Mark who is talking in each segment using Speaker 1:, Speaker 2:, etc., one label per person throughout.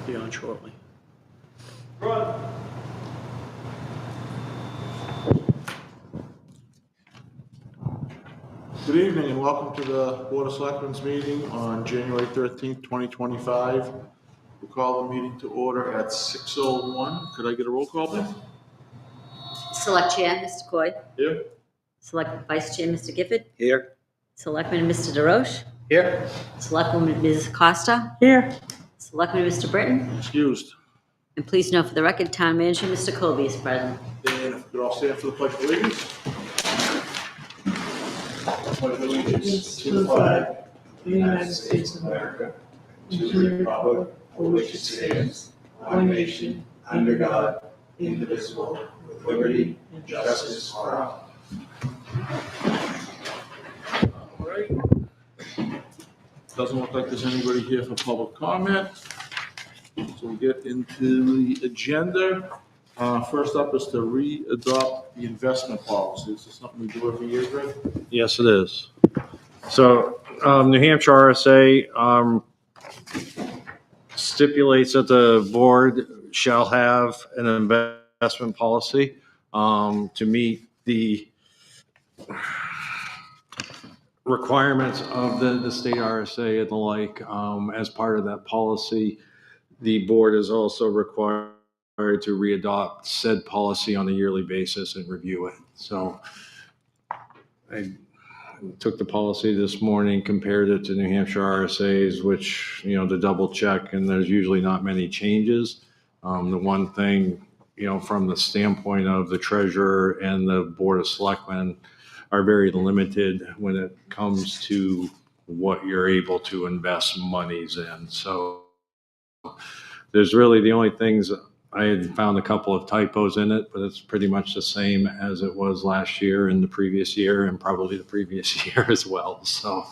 Speaker 1: Be on shortly.
Speaker 2: Good evening and welcome to the Board of Selectmen's meeting on January 13th, 2025. We call the meeting to order at 6:01. Could I get a roll call, please?
Speaker 3: Select Chair, Mr. Coy.
Speaker 2: Here.
Speaker 3: Select Vice Chair, Mr. Gifford.
Speaker 1: Here.
Speaker 3: Selectman, Mr. DeRoche.
Speaker 1: Here.
Speaker 3: Selectwoman, Ms. Costa.
Speaker 1: Here.
Speaker 3: Selectman, Mr. Britton.
Speaker 2: Excused.
Speaker 3: And please note for the record, Town Manager, Mr. Colby is present.
Speaker 2: And if we could all stand for the Pledge of Allegiance. Pledge of allegiance
Speaker 4: To the flag of the United States of America, and to the republic for which it stands, one nation, under God, indivisible, with liberty and justice for all.
Speaker 2: All right. Doesn't look like there's anybody here for public comment. So we'll get into the agenda. First up is to re-adopt the investment policy. Is this something we do every year, Greg?
Speaker 5: Yes, it is. So, New Hampshire RSA stipulates that the board shall have an investment policy to meet the requirements of the state RSA and the like. As part of that policy, the board is also required to readopt said policy on a yearly basis and review it. So I took the policy this morning, compared it to New Hampshire RSA's, which, to double check, and there's usually not many changes. The one thing, from the standpoint of the treasurer and the board of selectmen are very limited when it comes to what you're able to invest monies in. So there's really the only things, I had found a couple of typos in it, but it's pretty much the same as it was last year and the previous year and probably the previous year as well. So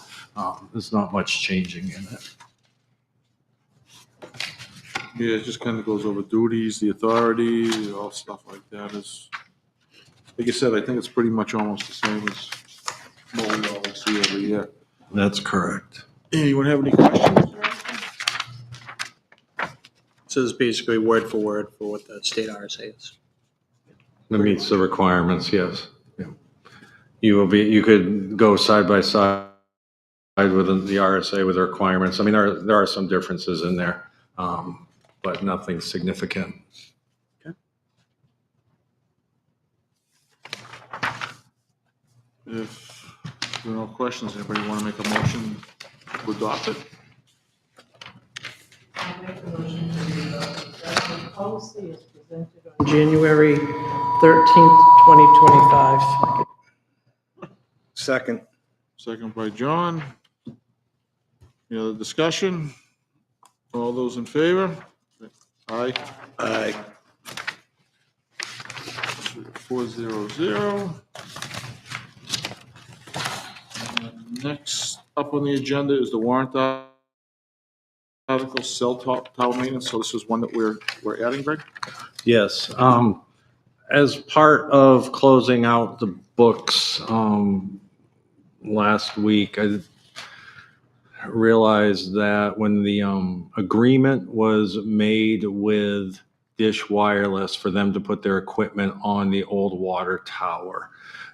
Speaker 5: there's not much changing in it.
Speaker 2: Yeah, it just kind of goes over duties, the authority, all stuff like that. Is, like you said, I think it's pretty much almost the same as what we always see every year.
Speaker 5: That's correct.
Speaker 2: Anyone have any questions?
Speaker 1: So this is basically word for word for what the state RSA is.
Speaker 5: It meets the requirements, yes. Yeah. You could go side by side with the RSA with the requirements. I mean, there are some differences in there, but nothing significant.
Speaker 2: If there are no questions, anybody want to make a motion to adopt it?
Speaker 4: I'll make a motion to adopt the investment policy as presented on January 13th, 2025.
Speaker 1: Second.
Speaker 2: Second by John. Any other discussion? All those in favor? Aye.
Speaker 1: Aye.
Speaker 2: 400. Next up on the agenda is the warrant article, cell tower maintenance. So this is one that we're adding, Greg?
Speaker 5: Yes. As part of closing out the books last week, I realized that when the agreement was made with Dish Wireless for them to put their equipment on the old water tower,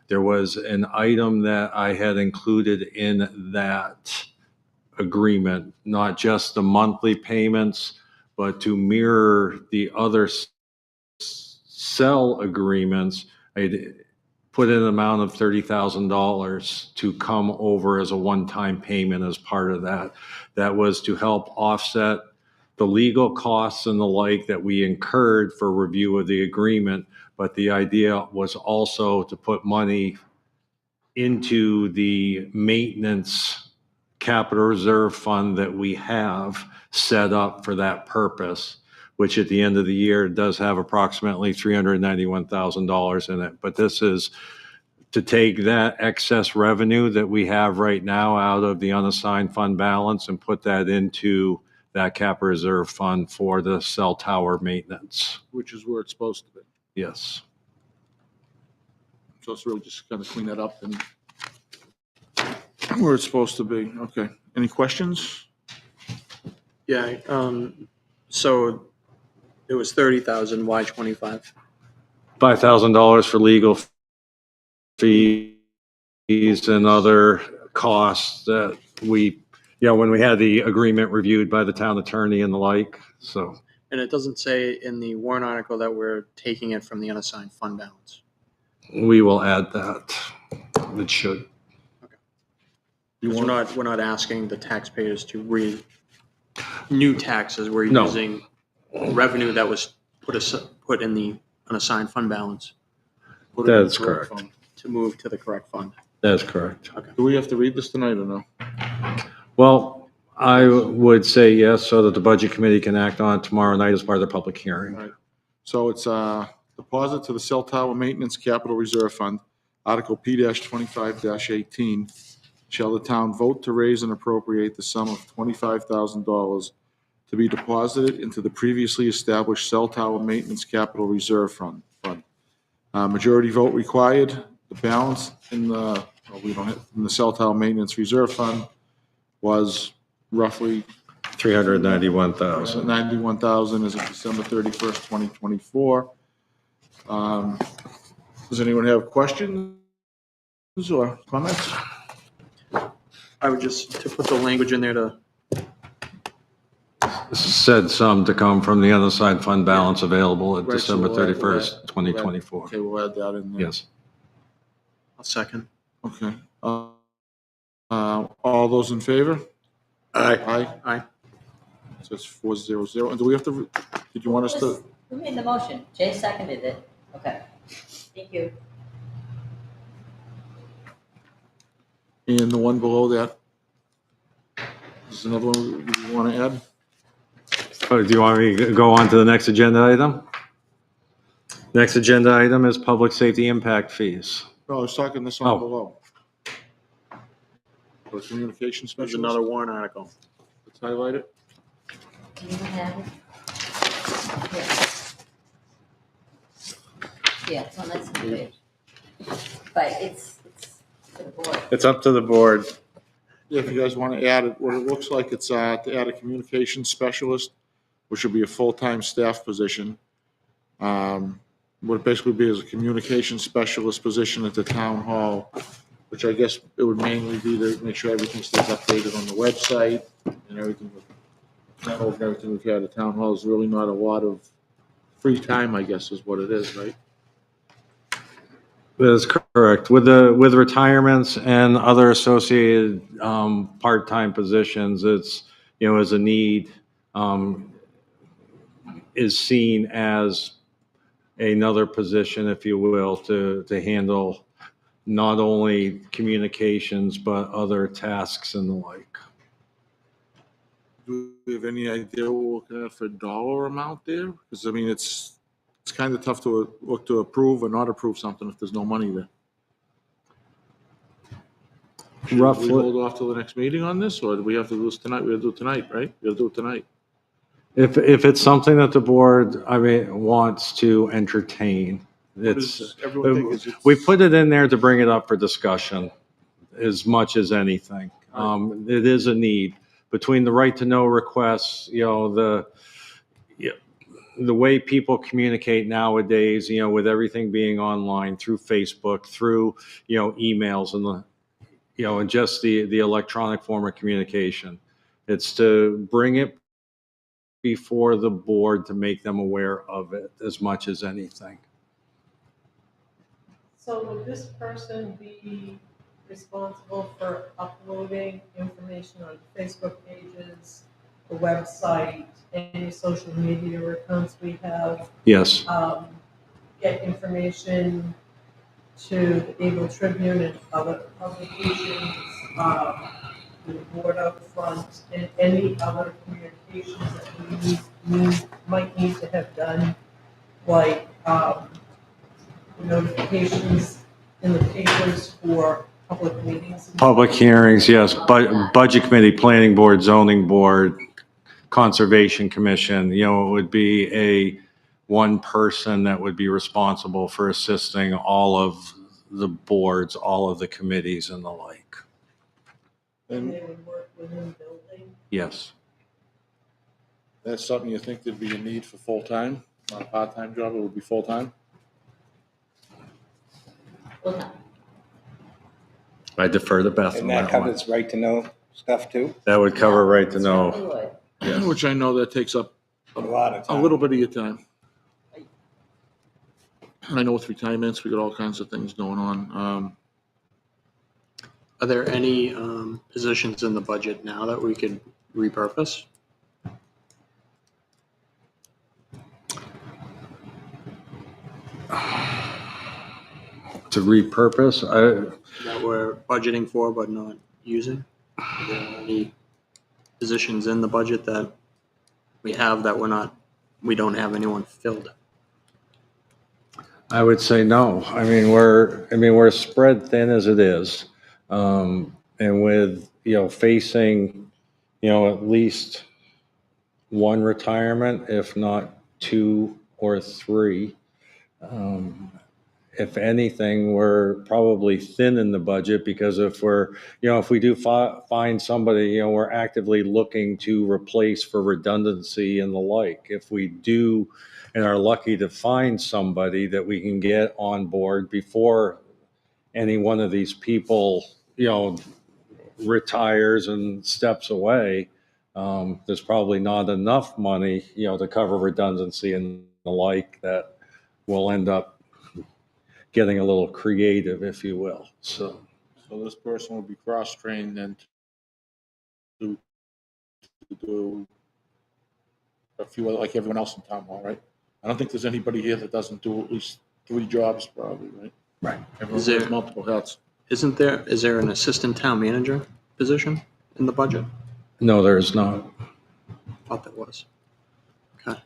Speaker 5: there was an item that I had included in that agreement, not just the monthly payments, but to mirror the other cell agreements. I put in an amount of $30,000 to come over as a one-time payment as part of that. That was to help offset the legal costs and the like that we incurred for review of the agreement. But the idea was also to put money into the maintenance capital reserve fund that we have set up for that purpose, which at the end of the year does have approximately $391,000 in it. But this is to take that excess revenue that we have right now out of the unassigned fund balance and put that into that capital reserve fund for the cell tower maintenance.
Speaker 2: Which is where it's supposed to be.
Speaker 5: Yes.
Speaker 2: So it's really just kind of clean that up and where it's supposed to be. Okay. Any questions?
Speaker 1: Yeah, so it was 30,000, why 25?
Speaker 5: $5,000 for legal fees and other costs that when we had the agreement reviewed by the town attorney and the like, so.
Speaker 1: And it doesn't say in the warrant article that we're taking it from the unassigned fund balance.
Speaker 5: We will add that. It should.
Speaker 1: Because we're not asking the taxpayers to new taxes, we're
Speaker 5: No.
Speaker 1: using revenue that was put in the unassigned fund balance
Speaker 2: Put it in the
Speaker 5: That's
Speaker 2: correct
Speaker 5: correct.
Speaker 2: fund.
Speaker 1: to move to the correct fund.
Speaker 5: That's correct.
Speaker 2: Do we have to read this tonight or no?
Speaker 5: Well, I would say yes, so that the budget committee can act on it tomorrow night as part of the public hearing.
Speaker 2: Right. So it's deposit to the cell tower maintenance capital reserve fund, Article P-25-18. Shall the town vote to raise and appropriate the sum of $25,000 to be deposited into the previously established cell tower maintenance capital reserve fund? Majority vote required. The balance in the cell tower maintenance reserve fund was roughly
Speaker 5: 391,000.
Speaker 2: 91,000 as of December 31st, 2024. Does anyone have questions or comments?
Speaker 1: I would just, to put the language in there to,
Speaker 5: Said sum to come from the unassigned fund balance available at
Speaker 2: Right, so
Speaker 5: December
Speaker 2: we'll add-
Speaker 5: 31st, 2024.
Speaker 2: Okay, we'll add that in there.
Speaker 5: Yes.
Speaker 1: a second.
Speaker 2: Okay. All those in favor? Aye.
Speaker 1: Aye.
Speaker 2: So it's 400. And do we have to, did you want us to,
Speaker 3: Who made the motion? Jay seconded it. Okay. Thank you.
Speaker 2: and the one below that? Is another one you want to add?
Speaker 5: Oh, do you want me to go on to the next agenda item? Next agenda item is public safety impact fees.
Speaker 2: No, I was talking this one
Speaker 5: Oh.
Speaker 2: below. For communication
Speaker 1: There's
Speaker 2: specialist.
Speaker 1: another warrant article.
Speaker 2: Let's highlight it.
Speaker 3: Do you have it? Yeah, it's on that same page. But it's to the board.
Speaker 1: It's up to the board.
Speaker 2: Yeah, if you guys want to add it, what it looks like, it's to add a communication specialist, which would be a full-time staff position. What it basically be is a communication specialist position at the town hall, which I guess it would mainly be to make sure everything stays updated on the website and everything. Everything we've had at town hall is really not a lot of free time, I guess, is what it is, right?
Speaker 5: That is correct. With retirements and other associated part-time positions, it's, as a need, is seen as another position, if you will, to handle not only communications, but other tasks and the like.
Speaker 2: Do we have any idea what we're looking at for dollar amount there? Because, I mean, it's kind of tough to look to approve or not approve something if there's no money there. Should
Speaker 5: Roughly.
Speaker 2: we hold off till the next meeting on this, or do we have to do this tonight? We have to do it tonight, right? We have to do it tonight.
Speaker 5: If it's something that the board, wants to entertain,
Speaker 2: Everyone think it's-
Speaker 5: we put it in there to bring it up for discussion as much as anything. It is a need. Between the right to know requests, the way people communicate nowadays, with everything being online through Facebook, through, emails and and just the electronic form of communication. It's to bring it before the board to make them aware of it as much as anything.
Speaker 4: So would this person be responsible for uploading information on Facebook pages, the website, any social media accounts we have?
Speaker 5: Yes.
Speaker 4: Get information to the Eagle Tribune and other publications, the board up front, and any other communications that we might need to have done, like, notifications in the papers for public meetings.
Speaker 5: Public hearings, yes. Budget committee, planning board, zoning board, conservation commission, it would be one person that would be responsible for assisting all of the boards, all of the committees and the like.
Speaker 4: And they would work within the building.
Speaker 5: Yes.
Speaker 2: That's something you think there'd be a need for full-time, not a part-time job, it would be full-time?
Speaker 3: Well, no.
Speaker 5: I defer to Beth on
Speaker 6: And that
Speaker 5: that one.
Speaker 6: covers right to know stuff too,
Speaker 5: That would cover right to
Speaker 3: It
Speaker 5: know.
Speaker 3: certainly would.
Speaker 2: Which I know that takes up
Speaker 6: a lot of
Speaker 2: a
Speaker 6: time.
Speaker 2: little bit of your time. I know with retirements, we got all kinds of things going on.
Speaker 1: Are there any positions in the budget now that we could repurpose?
Speaker 5: To repurpose,
Speaker 1: That we're budgeting for but not using? Are there any positions in the budget that we have that we don't have anyone filled?
Speaker 5: I would say no. I mean, we're spread thin as it is. And with, facing, at least one retirement, if not two or three. If anything, we're probably thin in the budget because if we do find somebody, we're actively looking to replace for redundancy and the like. If we do and are lucky to find somebody that we can get on board before any one of these people, retires and steps away, there's probably not enough money, to cover redundancy and the like that will end up getting a little creative, if you will. So
Speaker 2: So this person would be cross-trained then to do a few other, like everyone else in town hall, right? I don't think there's anybody here that doesn't do at least 3 jobs probably, right?
Speaker 5: Right.
Speaker 2: Everyone
Speaker 1: Is there-
Speaker 2: has multiple hats.
Speaker 1: Is there an assistant town manager position in the budget?
Speaker 5: no, there is not.
Speaker 1: Thought there was. Okay.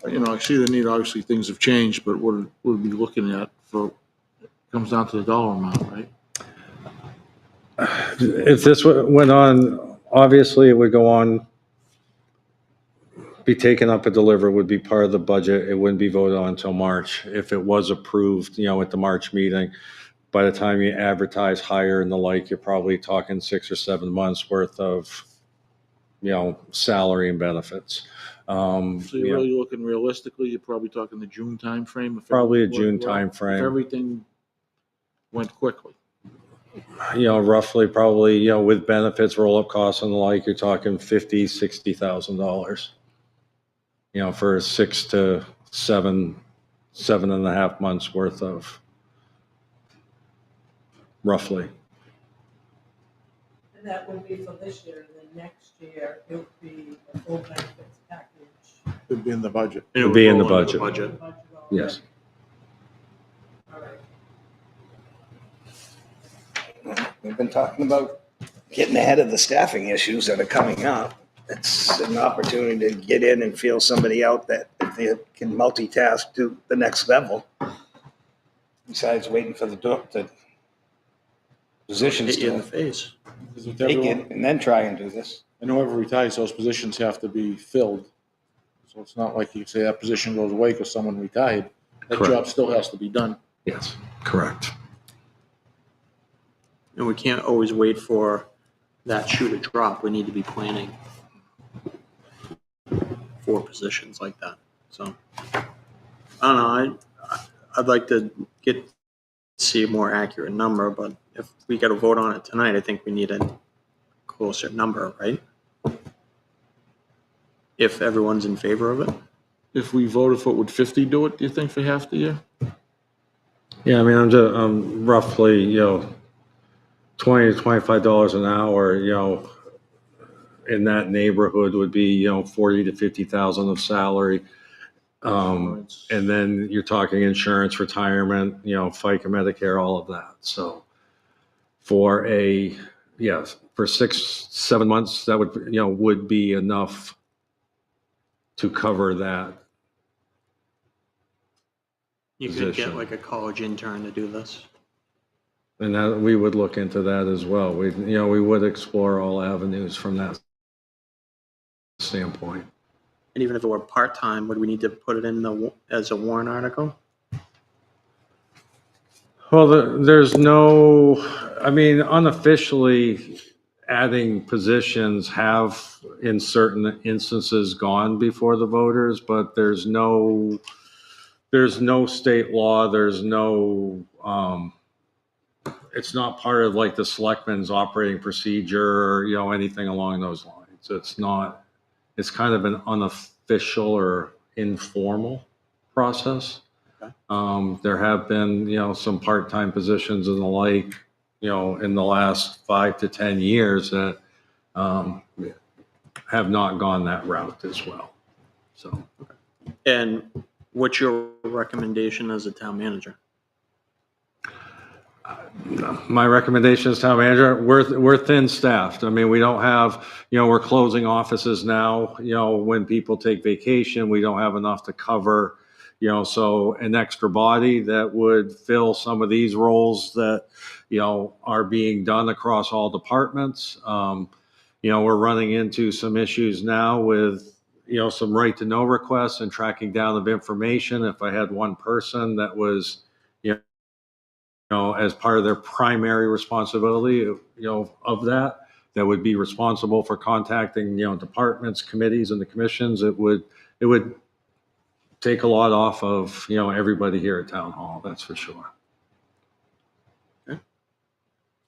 Speaker 2: I see the need, obviously, things have changed, but what we'll be looking at comes down to the dollar amount, right?
Speaker 5: If this went on, obviously it would go on, be taken up and delivered, would be part of the budget. It wouldn't be voted on until March. If it was approved, at the March meeting, by the time you advertise, hire and the like, you're probably talking 6 or 7 months worth of, salary and benefits.
Speaker 2: So you're really looking realistically, you're probably talking the June timeframe?
Speaker 5: Probably a
Speaker 2: If
Speaker 5: June
Speaker 2: If
Speaker 5: timeframe.
Speaker 2: everything went quickly.
Speaker 5: Roughly, probably, with benefits, roll-up costs and the like, you're talking $50,000-$60,000. For 6 to 7.5 months worth of, roughly.
Speaker 4: And that would be for this year, and then next year, it would be a full benefits package.
Speaker 2: It'd be in the budget.
Speaker 1: It
Speaker 5: It'll
Speaker 1: would
Speaker 5: be in the
Speaker 1: roll into
Speaker 5: budget.
Speaker 4: Budget
Speaker 5: Yes.
Speaker 4: already. All right.
Speaker 6: We've been talking about getting ahead of the staffing issues that are coming up. It's an opportunity to get in and feel somebody out that if they can multitask to the next level. Besides waiting for the positions
Speaker 1: Hit you in the
Speaker 6: to
Speaker 1: face.
Speaker 2: Because with
Speaker 6: take
Speaker 2: everyone,
Speaker 6: it and then try and do this.
Speaker 2: I know every retires, those positions have to be filled. So it's not like you say that position goes away because someone retired. That
Speaker 5: Correct.
Speaker 2: job still has to be done.
Speaker 5: Yes, correct.
Speaker 1: And we can't always wait for that shoe to drop. We need to be planning for positions like that. So, I don't know, I'd like to see a more accurate number, but if we got to vote on it tonight, I think we need a closer number, right? If everyone's in favor of it.
Speaker 2: If we voted for it, would 50 do it, do you think, for half the year?
Speaker 5: Yeah, I mean, I'm roughly, $20 to $25 an hour, in that neighborhood would be, 40 to 50,000 of salary. And then you're talking insurance, retirement, FICA, Medicare, all of that. So for 6-7 months, that would be enough to cover that.
Speaker 1: You could get
Speaker 5: Position.
Speaker 1: like a college intern to do this.
Speaker 5: And that, we would look into that as well. We would explore all avenues from that standpoint.
Speaker 1: And even if it were part-time, would we need to put it in as a warrant article?
Speaker 5: Well, there's no, I mean, unofficially, adding positions have in certain instances gone before the voters, but there's no state law, there's no, it's not part of like the selectmen's operating procedure or, anything along those lines. It's not, it's kind of an unofficial or informal process.
Speaker 1: Okay.
Speaker 5: There have been, some part-time positions and the like, in the last 5 to 10 years that have not gone that route as well. So,
Speaker 1: And what's your recommendation as a town manager?
Speaker 5: my recommendation as town manager, we're thin-staffed. I mean, we don't have, we're closing offices now. When people take vacation, we don't have enough to cover. So an extra body that would fill some of these roles that, are being done across all departments. We're running into some issues now with, some right to know requests and tracking down of information. If I had one person that was, as part of their primary responsibility, of that would be responsible for contacting, departments, committees, and the commissions, it would take a lot off of, everybody here at town hall, that's for sure.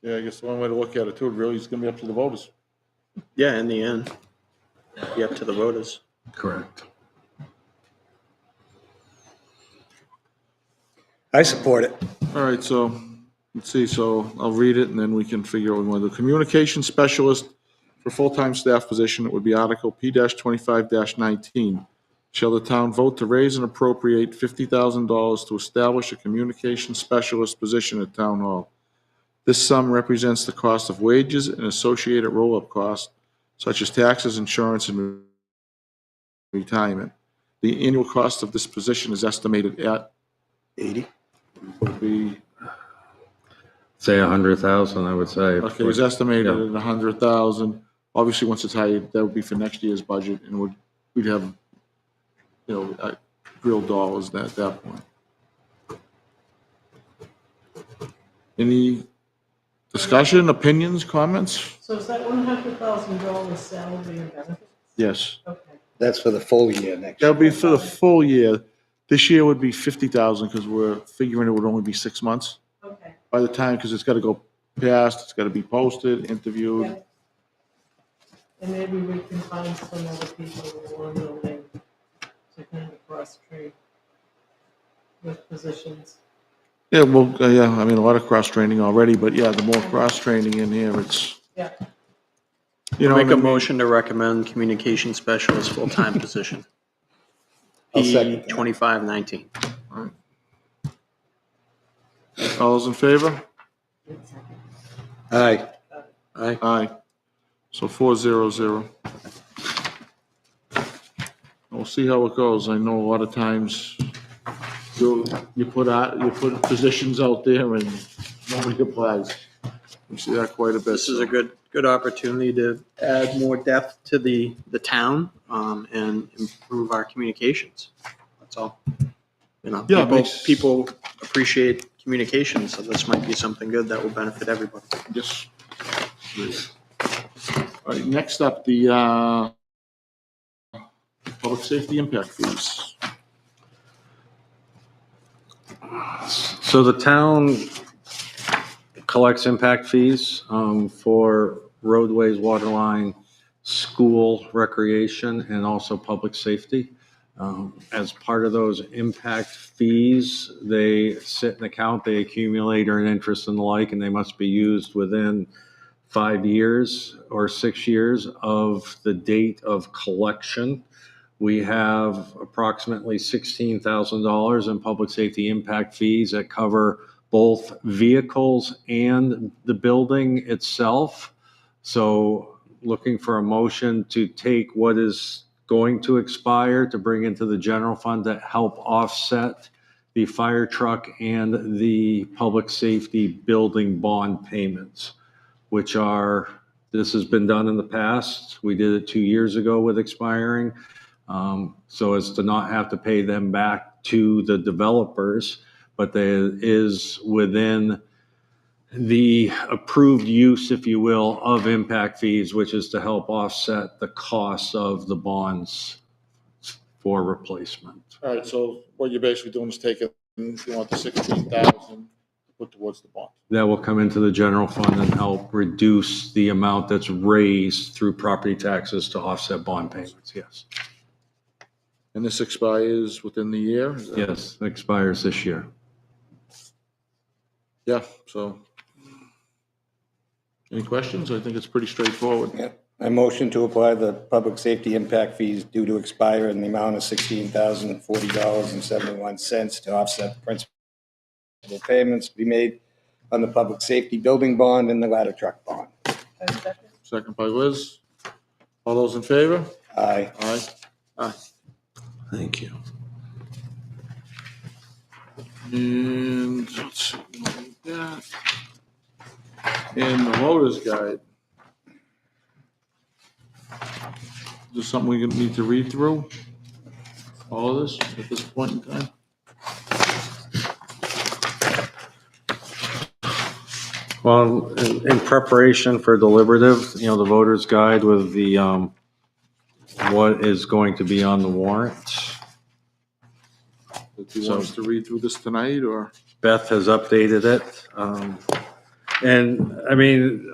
Speaker 2: Yeah, I guess one way to look at it too, really, is gonna be up to the voters.
Speaker 1: Yeah, in the end, be up to the voters.
Speaker 5: Correct.
Speaker 6: I support it.
Speaker 2: All right, so, let's see, so I'll read it and then we can figure out what we want to do. Communication specialist for full-time staff position, it would be Article P-25-19. Shall the town vote to raise and appropriate $50,000 to establish a communication specialist position at Town Hall? This sum represents the cost of wages and associated roll-up costs, such as taxes, insurance, and retirement. The annual cost of this position is estimated at
Speaker 6: 80.
Speaker 2: would be,
Speaker 5: Say 100,000, I would say.
Speaker 2: okay, it's estimated
Speaker 5: Yeah.
Speaker 2: at 100,000. Obviously, once it's hired, that would be for next year's budget, and we'd have, real dollars at that point. Any discussion, opinions, comments?
Speaker 4: So is that $100,000 salary and benefits?
Speaker 2: Yes.
Speaker 4: Okay.
Speaker 6: That's for the full year next
Speaker 2: That
Speaker 6: year.
Speaker 2: would be for the full year. This year would be 50,000 because we're figuring it would only be 6 months
Speaker 4: Okay.
Speaker 2: by the time, because it's got to go past, it's got to be posted, interviewed.
Speaker 4: Yeah. And maybe we can find some other people along the way to kind of cross-train with positions.
Speaker 2: Yeah, well, yeah, I mean, a lot of cross-training already, but yeah, the more cross-training in here, it's,
Speaker 4: Yeah.
Speaker 1: Make
Speaker 2: what I
Speaker 1: a
Speaker 2: mean?
Speaker 1: motion to recommend communication specialist full-time position.
Speaker 6: I'll second that.
Speaker 1: P-25-19.
Speaker 2: All those in favor?
Speaker 6: Aye.
Speaker 1: Aye.
Speaker 2: Aye. So 400. We'll see how it goes. I know a lot of times you put positions out there and nobody applies. We see that quite a bit.
Speaker 1: This is a good opportunity to add more depth to the town, and improve our communications. That's all.
Speaker 2: Yeah, it makes-
Speaker 1: People appreciate communication, so this might be something good that will benefit everybody.
Speaker 2: Yes. All right, next up, the public safety impact fees.
Speaker 5: So the town collects impact fees for roadways, water line, school, recreation, and also public safety. As part of those impact fees, they sit in account, they accumulate earned interest and the like, and they must be used within 5 years or 6 years of the date of collection. We have approximately $16,000 in public safety impact fees that cover both vehicles and the building itself. So looking for a motion to take what is going to expire to bring into the general fund to help offset the fire truck and the public safety building bond payments, which are, this has been done in the past. We did it 2 years ago with expiring. So as to not have to pay them back to the developers, but there is within the approved use, if you will, of impact fees, which is to help offset the costs of the bonds for replacement.
Speaker 2: All right, so what you're basically doing is taking, if you want the 16,000 to put towards the bond.
Speaker 5: That will come into the general fund and help reduce the amount that's raised through property taxes to offset bond payments, yes.
Speaker 2: And this expires within the year? Is that-
Speaker 5: Yes, expires this year.
Speaker 2: Yeah, so. Any questions? I think it's pretty straightforward.
Speaker 6: Yep. I motion to apply the public safety impact fees due to expire in the amount of $16,040.71 to offset principal payments to be made on the public safety building bond and the ladder truck bond.
Speaker 2: Second by Liz. All those in favor?
Speaker 6: Aye.
Speaker 2: Aye.
Speaker 5: Thank you.
Speaker 2: And let's see, like that. And the voters guide. Is this something we need to read through? All of this at this point in time?
Speaker 5: Well, in preparation for deliberative, the voter's guide with the, what is going to be on the warrant.
Speaker 2: Do you want us to read through this tonight, or?
Speaker 5: Beth has updated it. And I mean,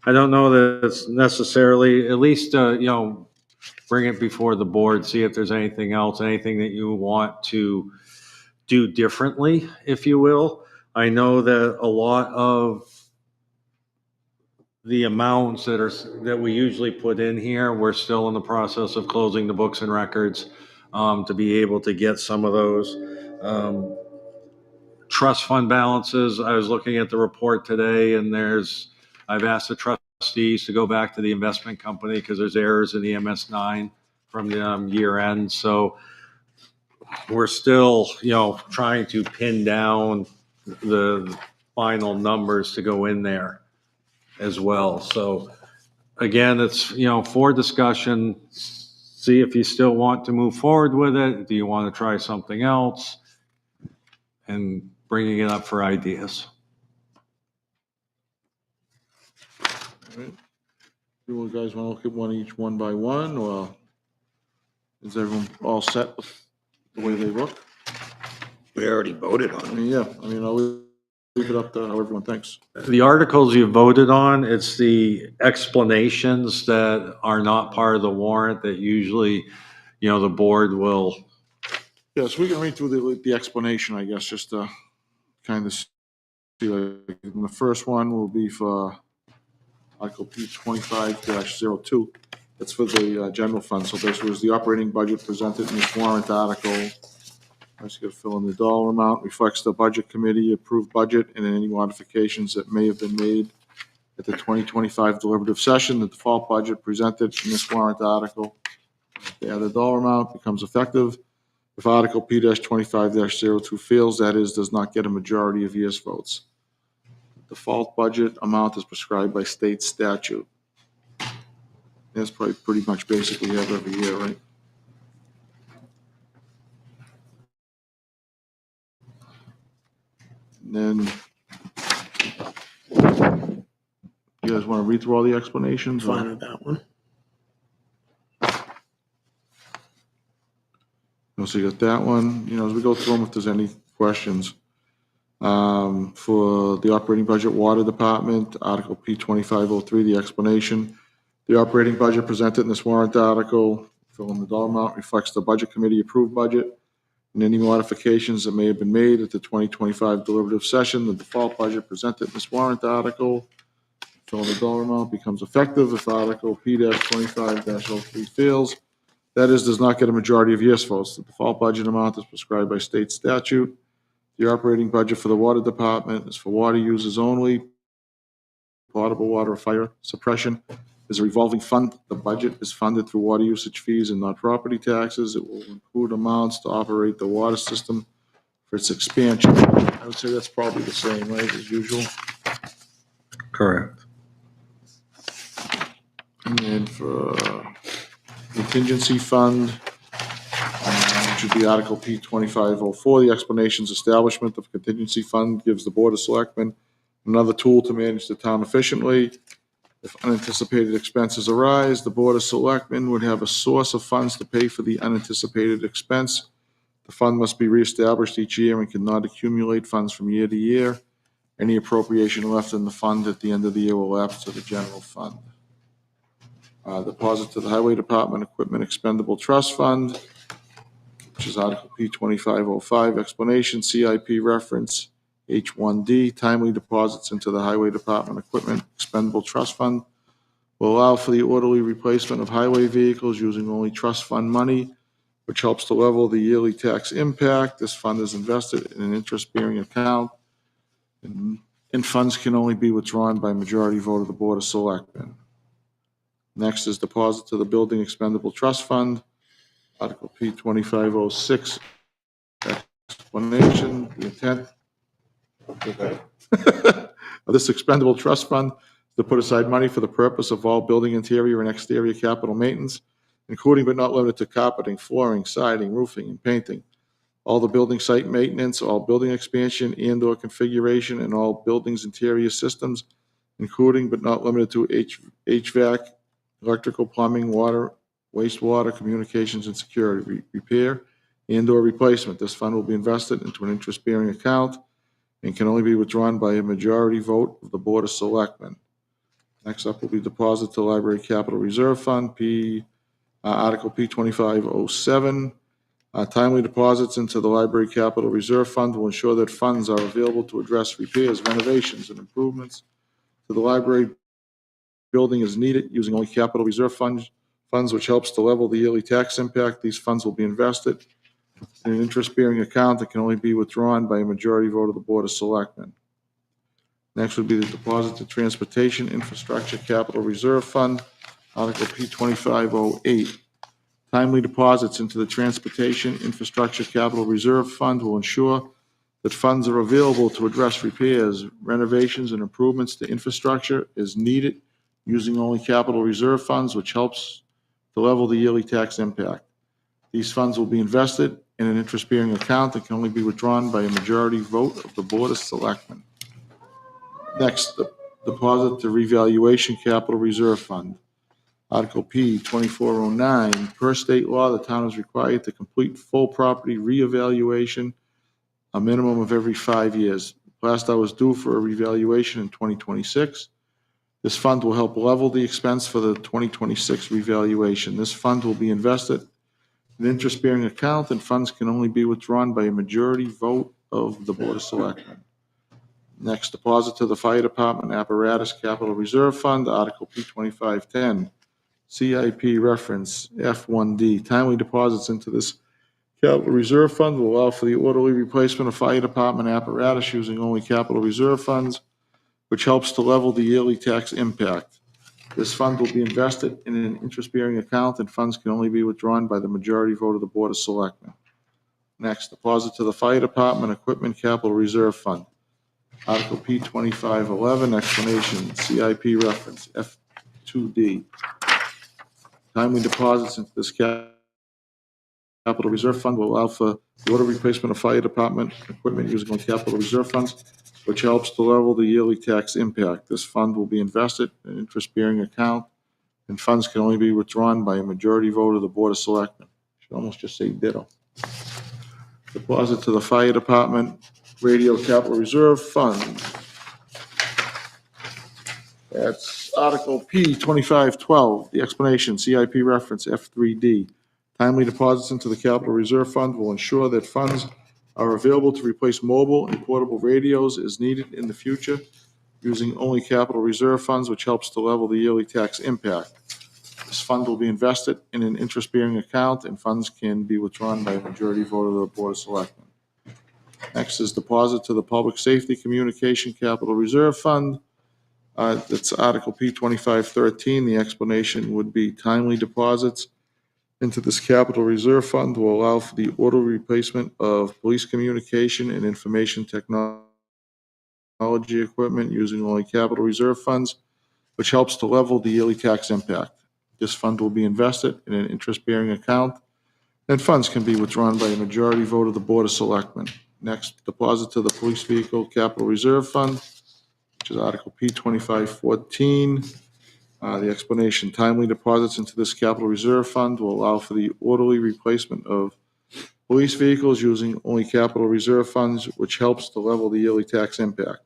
Speaker 5: I don't know that it's necessarily, at least, bring it before the board, see if there's anything else, anything that you want to do differently, if you will. I know that a lot of the amounts that we usually put in here, we're still in the process of closing the books and records to be able to get some of those. Trust fund balances, I was looking at the report today, and I've asked the trustees to go back to the investment company because there's errors in the MS9 from the year end. So we're still, trying to pin down the final numbers to go in there as well. So again, it's, for discussion, see if you still want to move forward with it. Do you want to try something else? And bringing it up for ideas.
Speaker 2: All right. You guys want to look at one each, one by one, or is everyone all set with the way they look?
Speaker 6: We already voted on
Speaker 2: I
Speaker 6: it.
Speaker 2: mean, yeah, I'll leave it up to how everyone thinks.
Speaker 5: The articles you voted on, it's the explanations that are not part of the warrant that usually, the board will.
Speaker 2: Yes, we can read through the explanation, I guess, just to kind of see. Like, the first one will be for Article P 25-02. It's for the general fund. So basically, it's the operating budget presented in this warrant article. I just got to fill in the dollar amount. Reflects the budget committee approved budget and any modifications that may have been made at the 2025 deliberative session. The default budget presented in this warrant article. The added dollar amount becomes effective if Article P-25-02 fails, that is, does not get a majority of yes votes. Default budget amount is prescribed by state statute. That's probably pretty much basically have every year, right? And then, you guys want to read through all the explanations? or-
Speaker 1: Fine with that one.
Speaker 2: So you got that one, as we go through them, if there's any questions. For the operating budget, water department, Article P-2503, the explanation. The operating budget presented in this warrant article, fill in the dollar amount, reflects the budget committee approved budget and any modifications that may have been made at the 2025 deliberative session. The default budget presented in this warrant article, fill in the dollar amount, becomes effective if Article P-25-03 fails. That is, does not get a majority of yes votes. The default budget amount is prescribed by state statute. The operating budget for the water department is for water users only. Potable water or fire suppression is a revolving fund. The budget is funded through water usage fees and not property taxes. It will include amounts to operate the water system for its expansion. I would say that's probably the same, right, as usual.
Speaker 5: Correct.
Speaker 2: And then for contingency fund, which would be Article P 2504, the explanations establishment of contingency fund gives the Board of Selectmen Another tool to manage the town efficiently. If unanticipated expenses arise, the Board of Selectmen would have a source of funds to pay for the unanticipated expense. The fund must be reestablished each year and cannot accumulate funds from year to year. Any appropriation left in the fund at the end of the year will lapse to the general fund. Deposit to the Highway Department Equipment Expendable Trust Fund, which is Article P 2505, explanation, CIP reference, H1D, timely deposits into the Highway Department Equipment Expendable Trust Fund will allow for the orderly replacement of highway vehicles using only trust fund money, which helps to level the yearly tax impact. This fund is invested in an interest-bearing account, and funds can only be withdrawn by majority vote of the Board of Selectmen. Next is deposit to the Building Expendable Trust Fund, Article P 2506, explanation, the intent of this expendable trust fund is to put aside money for the purpose of all building interior and exterior capital maintenance, including but not limited to carpeting, flooring, siding, roofing, and painting, all the building site maintenance, all building expansion and/or configuration, and all buildings' interior systems, including but not limited to HVAC, electrical, plumbing, water, wastewater, communications, and security, repair and/or replacement. This fund will be invested into an interest-bearing account and can only be withdrawn by a majority vote of the Board of Selectmen. Next up will be deposit to Library Capital Reserve Fund, Article P 2507. Timely deposits into the Library Capital Reserve Fund will ensure that funds are available to address repairs, renovations, and improvements to the library building as needed using only capital reserve funds, which helps to level the yearly tax impact. These funds will be invested in an interest-bearing account that can only be withdrawn by a majority vote of the Board of Selectmen. Next would be the deposit to Transportation Infrastructure Capital Reserve Fund, Article P 2508. Timely deposits into the Transportation Infrastructure Capital Reserve Fund will ensure that funds are available to address repairs, renovations, and improvements to infrastructure as needed using only capital reserve funds, which helps to level the yearly tax impact. These funds will be invested in an interest-bearing account that can only be withdrawn by a majority vote of the Board of Selectmen. Next, the deposit to Revaluation Capital Reserve Fund. Article P 2409, per state law, the town is required to complete full property reevaluation a minimum of every 5 years. Last I was due for a revaluation in 2026. This fund will help level the expense for the 2026 revaluation. This fund will be invested in an interest-bearing account, and funds can only be withdrawn by a majority vote of the Board of Selectmen. Next, deposit to the Fire Department Apparatus Capital Reserve Fund, Article P 2510. CIP reference F1D. Timely deposits into this capital reserve fund will allow for the orderly replacement of fire department apparatus using only capital reserve funds, which helps to level the yearly tax impact. This fund will be invested in an interest-bearing account, and funds can only be withdrawn by the majority vote of the Board of Selectmen. Next, deposit to the Fire Department Equipment Capital Reserve Fund. Article P 2511, explanation, CIP reference F2D. Timely deposits into this capital reserve fund will allow for the order replacement of fire department equipment using only capital reserve funds, which helps to level the yearly tax impact. This fund will be invested in an interest-bearing account, and funds can only be withdrawn by a majority vote of the Board of Selectmen. Should almost just say ditto. Deposit to the Fire Department Radio Capital Reserve Fund. That's Article P 2512, the explanation, CIP reference F3D. Timely deposits into the Capital Reserve Fund will ensure that funds are available to replace mobile and portable radios as needed in the future using only capital reserve funds, which helps to level the yearly tax impact. This fund will be invested in an interest-bearing account, and funds can be withdrawn by a majority vote of the Board of Selectmen. Next is deposit to the Public Safety Communication Capital Reserve Fund. That's Article P 2513. The explanation would be timely deposits into this capital reserve fund will allow for the orderly replacement of police communication and information technology equipment using only capital reserve funds, which helps to level the yearly tax impact. This fund will be invested in an interest-bearing account, and funds can be withdrawn by a majority vote of the Board of Selectmen. Next, deposit to the Police Vehicle Capital Reserve Fund. which is Article P 2514. The explanation, timely deposits into this capital reserve fund will allow for the orderly replacement of police vehicles using only capital reserve funds, which helps to level the yearly tax impact.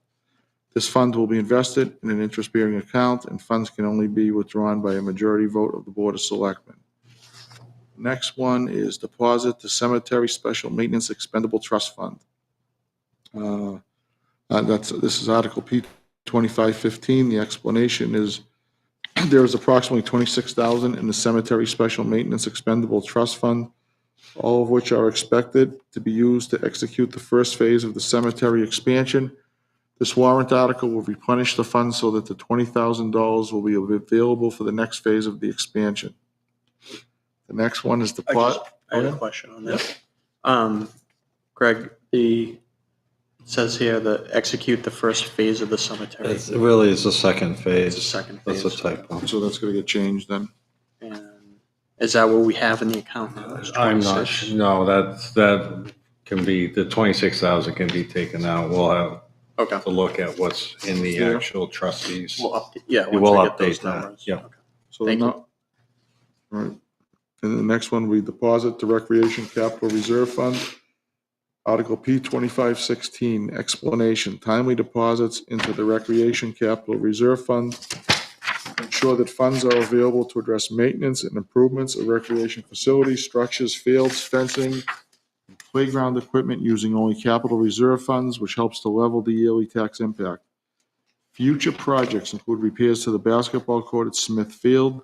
Speaker 2: This fund will be invested in an interest-bearing account, and funds can only be withdrawn by a majority vote of the Board of Selectmen. Next one is deposit to cemetery special maintenance expendable trust fund. This is Article P 2515. The explanation is there is approximately $26,000 in the cemetery special maintenance expendable trust fund, all of which are expected to be used to execute the first phase of the cemetery expansion. This warrant article will replenish the fund so that the $20,000 will be available for the next phase of the expansion. The next one is
Speaker 1: I have a question on that. Greg, it says here that execute the first phase of the cemetery.
Speaker 5: It really is the second
Speaker 1: It's
Speaker 5: phase.
Speaker 1: the second
Speaker 5: That's
Speaker 1: phase.
Speaker 5: a typo.
Speaker 2: So that's going to get changed then.
Speaker 1: And is that what we have in the account now? It's
Speaker 5: I'm not,
Speaker 1: 26?
Speaker 5: no, that can be, the 26,000 can be taken out. We'll have
Speaker 1: Okay.
Speaker 5: to look at what's in the
Speaker 2: Yeah.
Speaker 5: actual trustees.
Speaker 1: We'll update, yeah,
Speaker 5: You
Speaker 1: once
Speaker 5: will
Speaker 1: we get those
Speaker 5: update that,
Speaker 1: numbers.
Speaker 5: yeah.
Speaker 1: Okay.
Speaker 2: So
Speaker 1: Thank you.
Speaker 2: all right. And the next one, we deposit to Recreation Capital Reserve Fund. Article P 2516, explanation, timely deposits into the Recreation Capital Reserve Fund. Ensure that funds are available to address maintenance and improvements of recreation facilities, structures, fields, fencing, and playground equipment using only capital reserve funds, which helps to level the yearly tax impact. Future projects include repairs to the basketball court at Smith Field,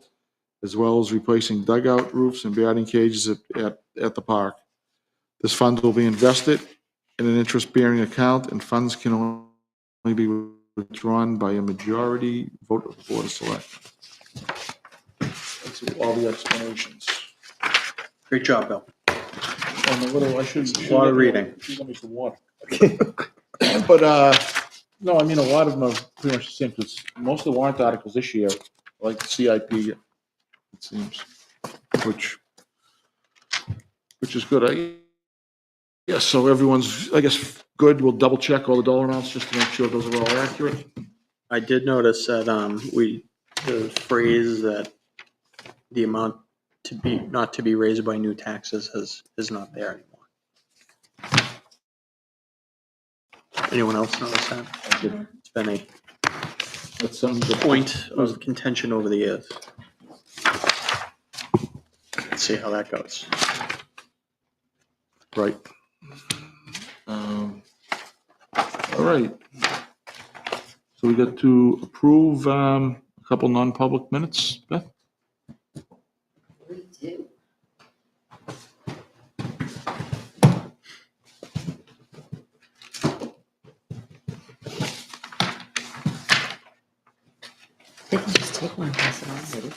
Speaker 2: as well as replacing dugout roofs and batting cages at the park. This fund will be invested in an interest-bearing account, and funds can only be withdrawn by a majority vote of the Board of Selectmen. That's all the explanations.
Speaker 1: Great job, Bill.
Speaker 2: And a little, I should.
Speaker 1: A lot of reading.
Speaker 2: Give me some water. But, no, I mean, a lot of them are pretty much the same, because most of the warrant articles this year, like the CIP, it seems, which is good. Yeah, so everyone's, I guess, good. We'll double check all the dollar amounts just to make sure those are all accurate.
Speaker 1: I did notice that the phrase that the amount not to be raised by new taxes is not there anymore. Anyone else notice that? It's been a
Speaker 2: That's something
Speaker 1: point of contention over the years. Let's see how that goes.
Speaker 2: right. All right. So we got to approve a couple non-public minutes, Beth?
Speaker 3: We do. They can just take one and pass it on, maybe.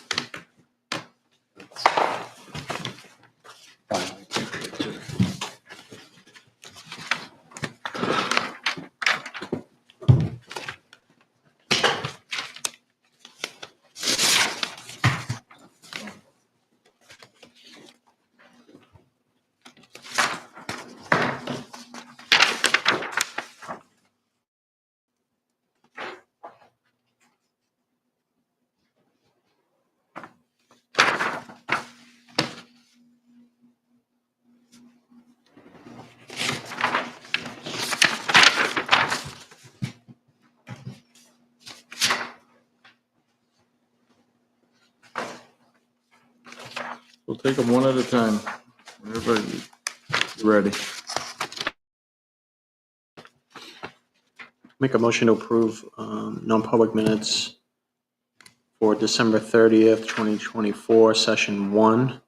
Speaker 2: We'll take them one at a time. Everybody ready?
Speaker 1: Make a motion to approve non-public minutes for December 30th, 2024, session 1.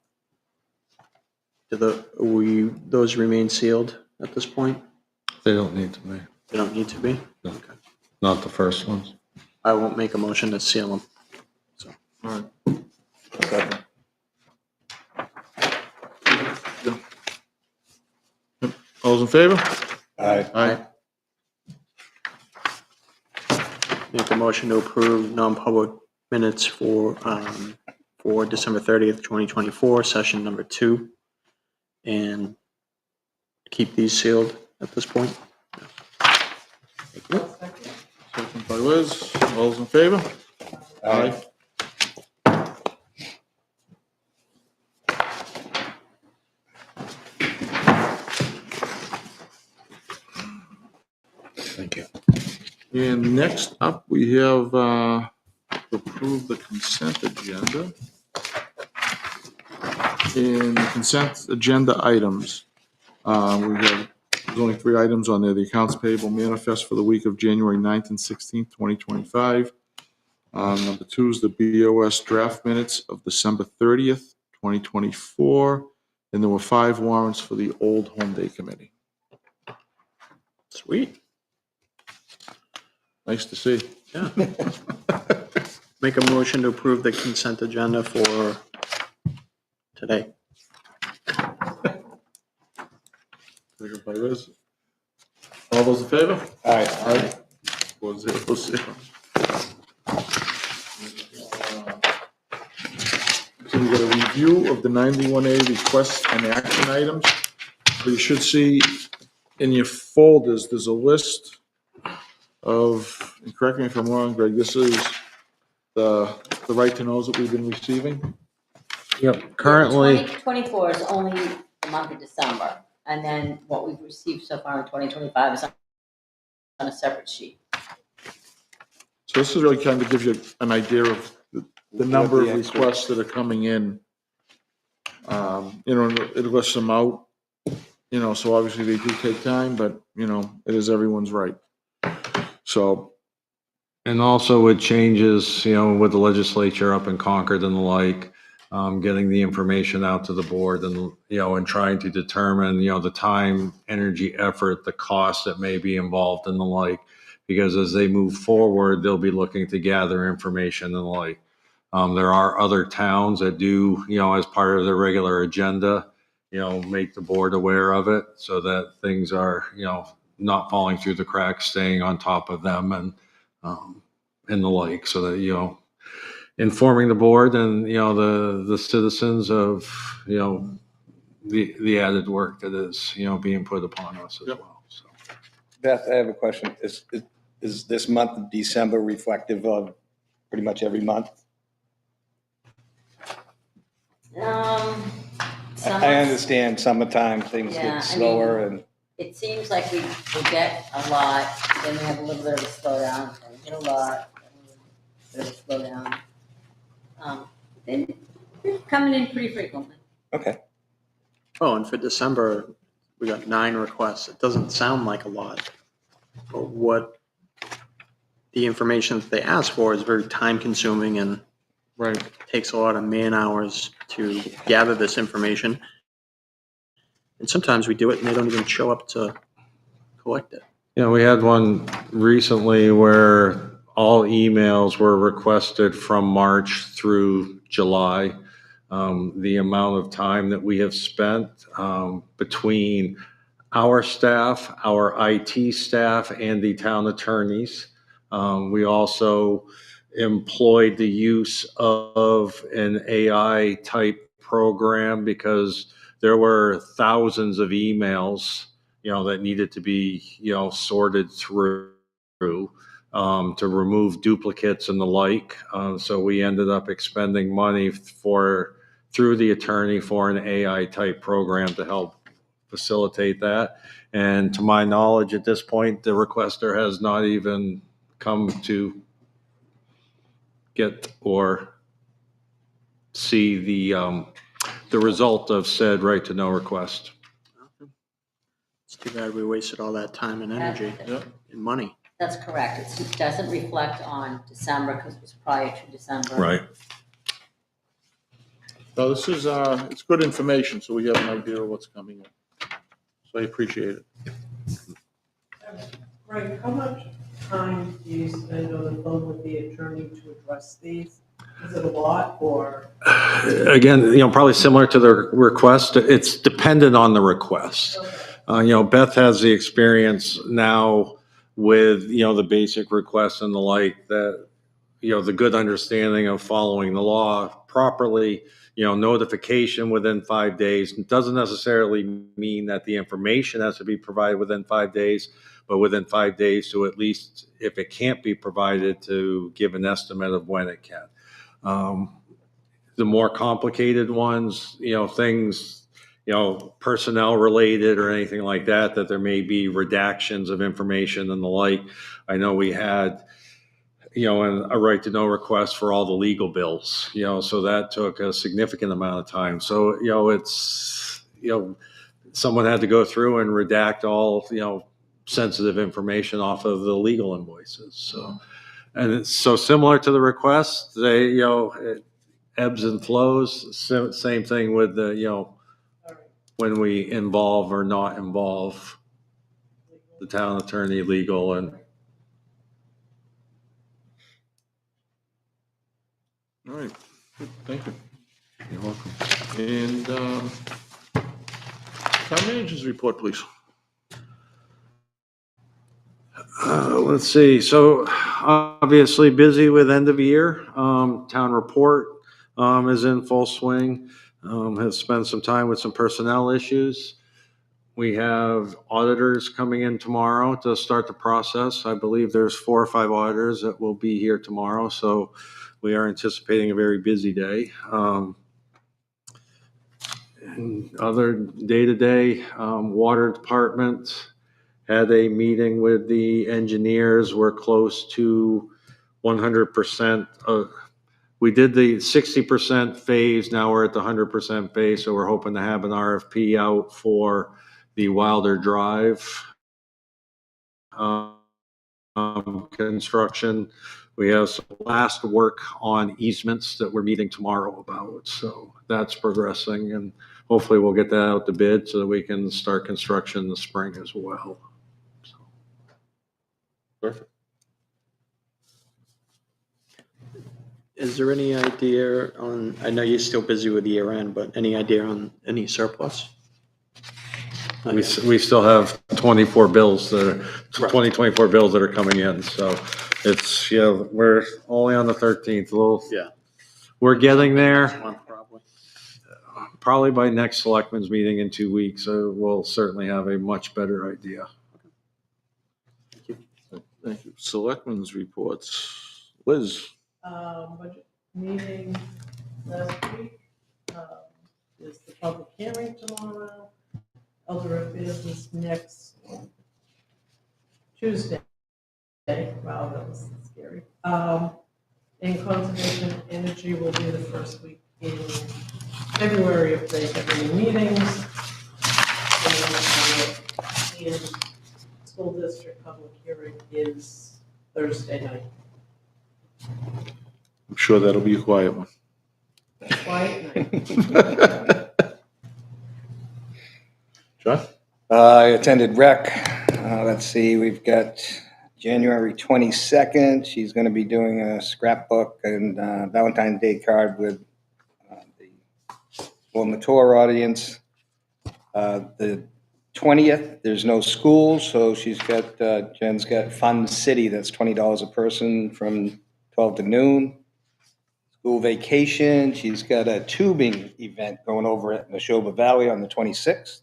Speaker 1: Those remain sealed at this point?
Speaker 5: They don't need to be,
Speaker 1: They don't need to be?
Speaker 5: No.
Speaker 1: Okay.
Speaker 5: not the first ones.
Speaker 1: I won't make a motion to seal them.
Speaker 2: All right. Second. All those in favor? Aye.
Speaker 1: Make a motion to approve non-public minutes for December 30th, 2024, session number 2. And keep these sealed at this point.
Speaker 2: Second by Liz. All those in favor? Aye.
Speaker 6: Thank you.
Speaker 2: And next up, we have to approve the consent agenda. In the consent agenda items, there's only 3 items on there. The accounts payable manifest for the week of January 9th and 16th, 2025. Number 2 is the BOS draft minutes of December 30th, 2024. And there were 5 warrants for the Old Home Day Committee.
Speaker 1: Sweet.
Speaker 2: Nice to see.
Speaker 1: Yeah. Make a motion to approve the consent agenda for today.
Speaker 2: Second by Liz. All those in favor?
Speaker 6: Aye.
Speaker 2: Aye. 4-0-0. So we got a review of the 91A requests and action items. So you should see in your folders, there's a list of, and correct me if I'm wrong, Greg, this is the right to knows that we've been receiving?
Speaker 5: Yep, currently,
Speaker 3: 2024 is only the month of December, and then what we've received so far in 2025 is on a separate sheet.
Speaker 2: So this is really kind of gives you an idea of the number
Speaker 6: What
Speaker 2: of
Speaker 6: the extra-
Speaker 2: requests that are coming in. It lists them out, so obviously they do take time, but, it is everyone's right. So,
Speaker 5: and also with changes, with the legislature up in Concord and the like, getting the information out to the board and, and trying to determine, the time, energy, effort, the cost that may be involved and the like, because as they move forward, they'll be looking to gather information and the like. There are other towns that do, as part of their regular agenda, make the board aware of it so that things are, not falling through the cracks, staying on top of them and the like, so that, informing the board and, the citizens of, the added work that is, being put upon us as
Speaker 2: Yep.
Speaker 5: well. So.
Speaker 6: Beth, I have a question. Is this month of December reflective of pretty much every month?
Speaker 3: Some
Speaker 6: I understand summertime, things
Speaker 3: Yeah, I
Speaker 6: get
Speaker 3: mean-
Speaker 6: slower and,
Speaker 3: It seems like we get a lot, then we have a little bit of a slowdown, then we get a lot, then we get a bit of a slowdown. They're coming in pretty frequently.
Speaker 6: okay.
Speaker 1: Oh, and for December, we got 9 requests. It doesn't sound like a lot, but what the information that they ask for is very time consuming and
Speaker 2: right.
Speaker 1: takes a lot of man hours to gather this information. And sometimes we do it and they don't even show up to collect it.
Speaker 5: We had one recently where all emails were requested from March through July. The amount of time that we have spent between our staff, our IT staff, and the town attorneys. We also employed the use of an AI type program because there were thousands of emails, that needed to be, sorted through to remove duplicates and the like. So we ended up expending money through the attorney for an AI type program to help facilitate that. And to my knowledge, at this point, the requester has not even come to get or see the result of said right to know request.
Speaker 1: It's too bad we wasted all that time and energy
Speaker 2: Yep.
Speaker 1: and money.
Speaker 3: That's correct. It doesn't reflect on December because it was prior to December.
Speaker 5: Right.
Speaker 2: So this is, it's good information, so we have an idea of what's coming in. So I appreciate it.
Speaker 4: Right, how much time do you spend on the phone with the attorney to address these? Is it a lot or?
Speaker 5: Again, probably similar to the request. It's dependent on the request. Beth has the experience now with, the basic requests and the like that, the good understanding of following the law properly, notification within 5 days. It doesn't necessarily mean that the information has to be provided within 5 days, but within 5 days to at least, if it can't be provided, to give an estimate of when it can. The more complicated ones, things, personnel related or anything like that, that there may be redactions of information and the like. I know we had, and a right to know request for all the legal bills, so that took a significant amount of time. So, it's, someone had to go through and redact all, sensitive information off of the legal invoices. So, and it's so similar to the request, they, it ebbs and flows. Same thing with the, when we involve or not involve the town attorney, legal, and
Speaker 2: All right, good, thank you. You're welcome. And town manager's report, please.
Speaker 5: let's see. So obviously busy with end of year. Town report is in full swing. Have spent some time with some personnel issues. We have auditors coming in tomorrow to start the process. I believe there's 4 or 5 auditors that will be here tomorrow. So we are anticipating a very busy day. And other day-to-day, water department had a meeting with the engineers. We're close to 100% of, we did the 60% phase. Now we're at the 100% phase. So we're hoping to have an RFP out for the Wilder Drive construction. We have some last work on easements that we're meeting tomorrow about. So that's progressing, and hopefully we'll get that out to bid so that we can start construction in the spring as well. So.
Speaker 2: Perfect.
Speaker 1: Is there any idea on, I know you're still busy with year end, but any idea on any surplus?
Speaker 5: We still have 24 bills that are, 2024 bills that are coming in. So it's, we're only on the 13th.
Speaker 1: Yeah.
Speaker 5: We're getting
Speaker 1: Next
Speaker 5: there.
Speaker 1: month,
Speaker 5: Probably by next selectmen's meeting in 2 weeks. So we'll certainly have a much better idea.
Speaker 2: Thank you. Selectmen's reports. Liz?
Speaker 4: Budget meeting last week, is the public hearing tomorrow. Other affairs is next Tuesday. Wow, that was scary. And conservation energy will be the first week in February if they have any meetings. And in school district public hearing is Thursday night.
Speaker 2: I'm sure that'll be a quiet one.
Speaker 4: Quiet night.
Speaker 2: John?
Speaker 6: I attended rec. Let's see, we've got January 22nd. She's going to be doing a scrapbook and Valentine's Day card with the mature audience. The 20th, there's no school, so she's got, Jen's got Fun City, that's $20 a person from 12 to noon. School vacation, she's got a tubing event going over at Neshoba Valley on the 26th.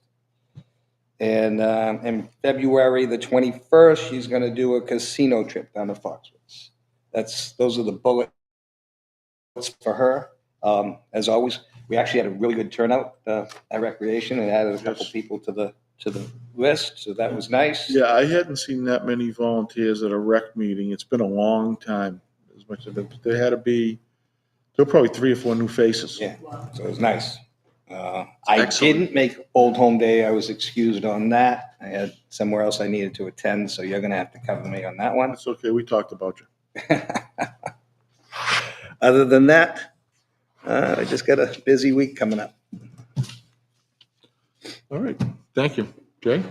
Speaker 6: And in February the 21st, she's going to do a casino trip down to Foxwoods. Those are the bullets for her. As always, we actually had a really good turnout at Recreation and added a couple people to the list, so that was nice.
Speaker 2: Yeah, I hadn't seen that many volunteers at a rec meeting. It's been a long time. As much as there were probably 3 or 4 new faces.
Speaker 6: Yeah, so it was nice. I
Speaker 1: Excellent.
Speaker 6: didn't make Old Home Day. I was excused on that. I had somewhere else I needed to attend, so you're going to have to cover me on that one.
Speaker 2: That's okay, we talked about you.
Speaker 6: Other than that, I just got a busy week coming up.
Speaker 2: All right, thank you. Jay?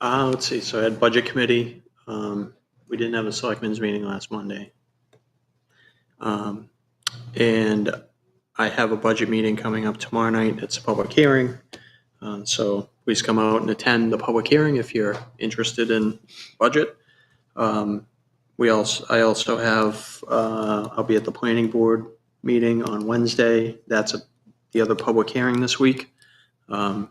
Speaker 1: Let's see, so I had budget committee. We didn't have a selectmen's meeting last Monday. And I have a budget meeting coming up tomorrow night. It's a public hearing. So please come out and attend the public hearing if you're interested in budget. I also have, I'll be at the planning board meeting on Wednesday. That's the other public hearing this week. They're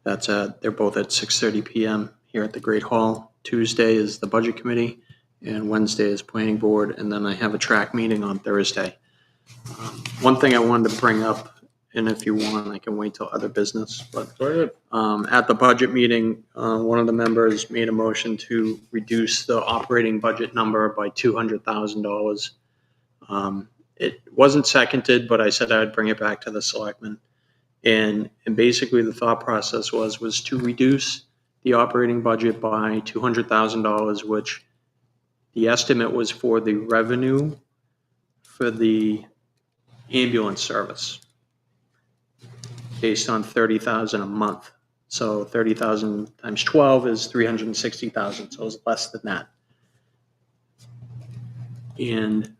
Speaker 1: both at 6:30 PM here at the Great Hall. Tuesday is the Budget Committee, and Wednesday is Planning Board, and then I have a track meeting on Thursday. One thing I wanted to bring up, and if you want, I can wait till other business, but
Speaker 2: Go ahead.
Speaker 1: at the budget meeting, one of the members made a motion to reduce the operating budget number by $200,000. It wasn't seconded, but I said I would bring it back to the selectmen. And basically the thought process was to reduce the operating budget by $200,000, which the estimate was for the revenue for the ambulance service based on 30,000 a month. So 30,000 times 12 is 360,000. So it was less than that. And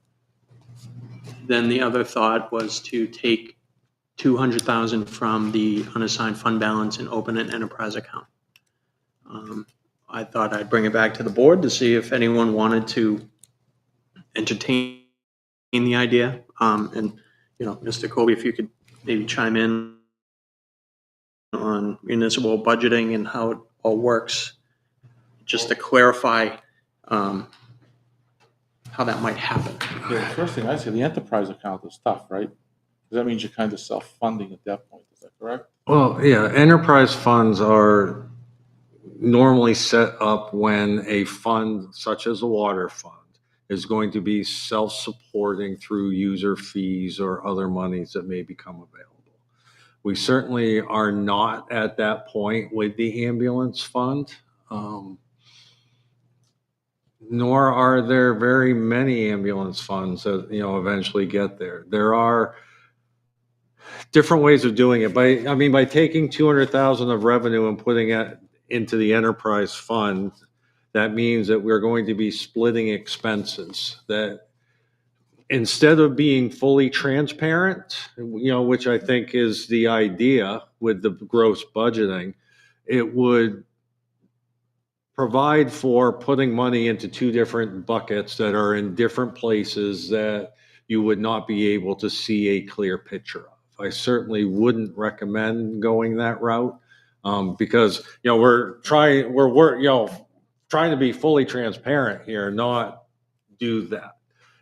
Speaker 1: then the other thought was to take 200,000 from the unassigned fund balance and open an enterprise account. I thought I'd bring it back to the board to see if anyone wanted to entertain the idea. And, Mr. Colby, if you could maybe chime in on municipal budgeting and how it all works, just to clarify how that might happen.
Speaker 2: The first thing I say, the enterprise account is tough, right? Because that means you're kind of self-funding at that point. Is that correct?
Speaker 5: Well, yeah, enterprise funds are normally set up when a fund such as a water fund is going to be self-supporting through user fees or other monies that may become available. We certainly are not at that point with the ambulance fund, nor are there very many ambulance funds that, eventually get there. There are different ways of doing it. By taking 200,000 of revenue and putting it into the enterprise fund, that means that we're going to be splitting expenses. That instead of being fully transparent, which I think is the idea with the gross budgeting, it would provide for putting money into two different buckets that are in different places that you would not be able to see a clear picture of. I certainly wouldn't recommend going that route because we're trying to be fully transparent here, not do that.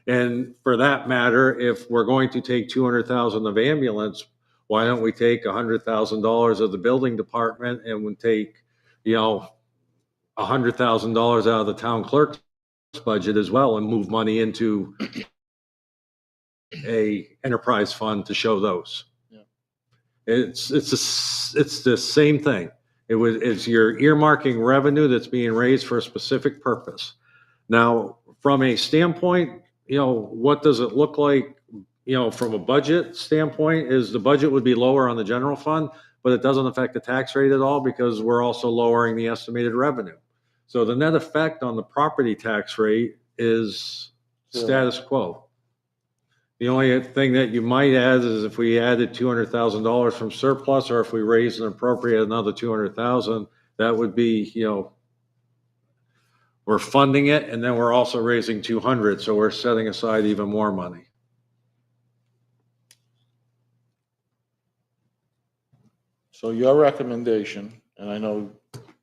Speaker 5: And for that matter, if we're going to take 200,000 of ambulance, why don't we take $100,000 of the building department and we take $100,000 out of the town clerk's budget as well and move money into a enterprise fund to show those.
Speaker 2: Yeah.
Speaker 5: It's the same thing. It's your earmarking revenue that's being raised for a specific purpose. Now, from a standpoint, what does it look like? From a budget standpoint, is the budget would be lower on the general fund, but it doesn't affect the tax rate at all because we're also lowering the estimated revenue. So the net effect on the property tax rate is status quo. The only thing that you might add is if we added $200,000 from surplus, or if we raised and appropriate another 200,000, that would be, we're funding it and then we're also raising 200. So we're setting aside even more money.
Speaker 2: So your recommendation, and I know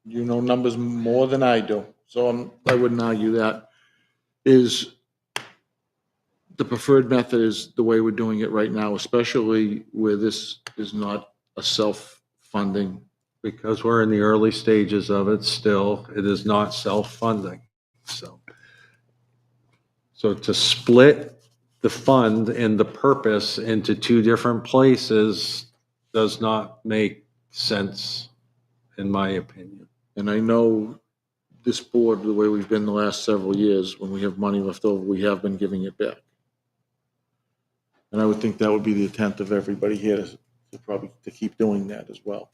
Speaker 2: you know numbers more than I do, so I wouldn't argue that, is the preferred method is the way we're doing it right now, especially where this is not a self-funding.
Speaker 5: Because we're in the early stages of it still, it is not self-funding. So to split the fund and the purpose into two different places does not make sense, in my opinion.
Speaker 2: And I know this board, the way we've been the last several years, when we have money left over, we have been giving it back. And I would think that would be the intent of everybody here to probably to keep doing that as well.